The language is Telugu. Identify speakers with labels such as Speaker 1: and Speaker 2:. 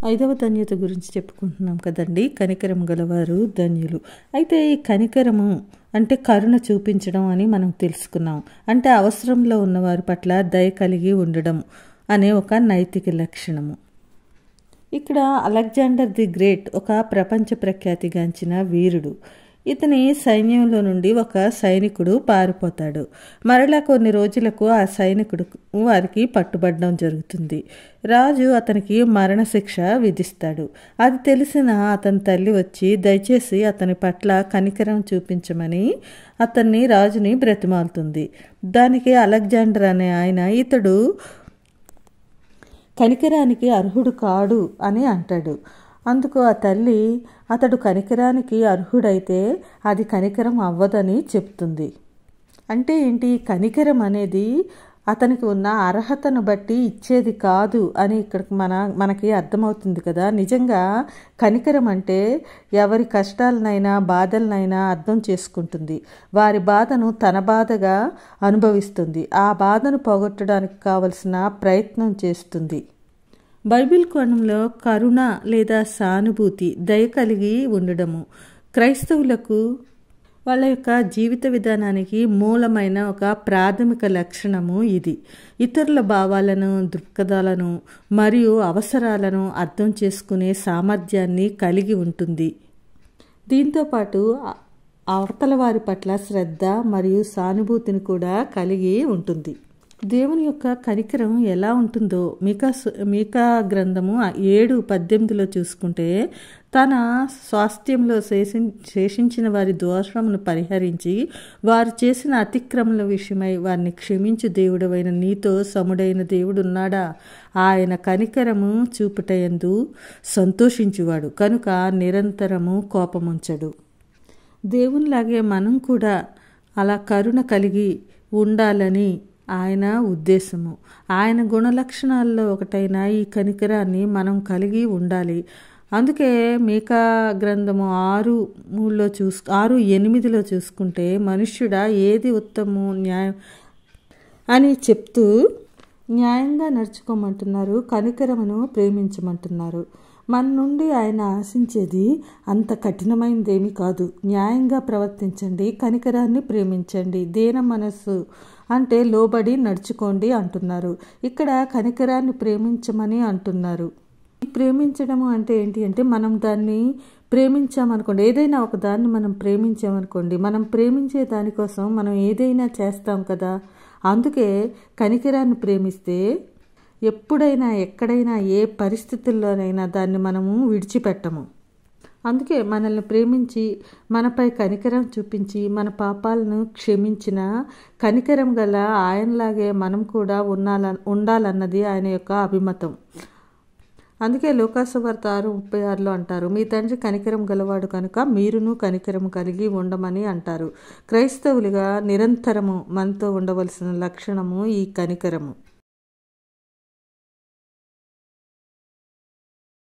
Speaker 1: ఐదవ ధన్యత గురించి చెప్పుకుంటున్నాం కదండి. కనికరం గలవారు ధన్యులు. అయితే ఈ కనికరము అంటే కరుణ చూపించడం అని మనం తెలుసుకున్నాం. అంటే అవసరంలో ఉన్నవారి పట్ల దయ కలిగి ఉండడం అనే ఒక నైతిక లక్షణము. ఇక్కడ అలెగ్జాండర్ ది గ్రేట్ ఒక ప్రపంచ ప్రఖ్యాతిగాంచిన వీరుడు. ఇతని సైన్యంలో నుండి ఒక సైనికుడు పారిపోతాడు. మరలా కొన్ని రోజులకు ఆ సైనికుడు వారికి పట్టుబడడం జరుగుతుంది. రాజు అతనికి మరణశిక్ష విధిస్తాడు. అది తెలిసిన అతని తల్లి వచ్చి దయచేసి అతని పట్ల కనికరం చూపించమని అతన్ని రాజుని బ్రతిమాలుతుంది. దానికి అలెగ్జాండర్ అనే ఆయన ఇతడు కనికరానికి అర్హుడు కాడు అని అంటాడు. అందుకు ఆ తల్లి అతడు కనికరానికి అర్హుడైతే అది కనికరం అవ్వదని చెప్తుంది. అంటే ఏంటి? కనికరం అనేది అతనికి ఉన్న అర్హతను బట్టి ఇచ్చేది కాదు అని ఇక్కడ మనకి అర్థమవుతుంది కదా. నిజంగా కనికరం అంటే ఎవరి కష్టాలనైనా బాధలనైనా అర్థం చేసుకుంటుంది. వారి బాధను తన బాధగా అనుభవిస్తుంది. ఆ బాధను పోగొట్టడానికి కావలసిన ప్రయత్నం చేస్తుంది. బైబిల్ కోణంలో కరుణ లేదా సానుభూతి, దయ కలిగి ఉండడము క్రైస్తవులకు వాళ్ళ యొక్క జీవిత విధానానికి మూలమైన ఒక ప్రాథమిక లక్షణము ఇది. ఇతరుల భావాలను, దృక్పథాలను మరియు అవసరాలను అర్థం చేసుకునే సామర్థ్యాన్ని కలిగి ఉంటుంది. దీంతోపాటు అవతల వారి పట్ల శ్రద్ధ మరియు సానుభూతిని కూడా కలిగి ఉంటుంది. దేవుని యొక్క కనికరం ఎలా ఉంటుందో మీకా గ్రంథము 7:18 చూసుకుంటే, తన స్వాస్థ్యంలో శేషించిన వారి దోషమును పరిహరించి వారు చేసిన అతిక్రమల విషయమై వారిని క్షమించు దేవుడవైన నీతో సముడైన దేవుడున్నాడా? ఆయన కనికరము చూపుటయందు సంతోషించువాడు కనుక నిరంతరము కోపముంచడు. దేవునిలాగే మనం కూడా అలా కరుణ కలిగి ఉండాలని ఆయన ఉద్దేశము. ఆయన గుణలక్షణాల్లో ఒకటైన ఈ కనికరాన్ని మనం కలిగి ఉండాలి. అందుకే మీకా గ్రంథము 6:8 చూసుకుంటే, మనుష్యుడా ఏది ఉత్తమము న్యాయం అని చెప్తూ న్యాయంగా నడుచుకోమంటున్నారు, కనికరమును ప్రేమించమంటున్నారు. మన నుండి ఆయన ఆశించేది అంత కఠినమైనదేమీ కాదు. న్యాయంగా ప్రవర్తించండి, కనికరాన్ని ప్రేమించండి, దీన మనస్సు అంటే లోబడి నడుచుకోండి అంటున్నారు. ఇక్కడ కనికరాన్ని ప్రేమించమని అంటున్నారు. ప్రేమించడము అంటే ఏంటి అంటే, మనం దాన్ని ప్రేమించామనుకోండి, ఏదైనా ఒక దాన్ని మనం ప్రేమించామనుకోండి, మనం ప్రేమించే దానికోసం మనం ఏదైనా చేస్తాం కదా. అందుకే కనికరాన్ని ప్రేమిస్తే ఎప్పుడైనా ఎక్కడైనా ఏ పరిస్థితుల్లోనైనా దాన్ని మనము విడిచిపెట్టము. అందుకే మనల్ని ప్రేమించి మనపై కనికరం చూపించి మన పాపాలను క్షమించిన కనికరం గల ఆయనలాగే మనం కూడా ఉండాలన్నది ఆయన యొక్క అభిమతం. అందుకే లూకాసువార్త 6:36 అంటారు, మీ తండ్రి కనికరం గలవాడు కనుక మీరును కనికరం కలిగి ఉండమని అంటారు. క్రైస్తవులుగా నిరంతరము మనతో ఉండవలసిన లక్షణము ఈ కనికరము.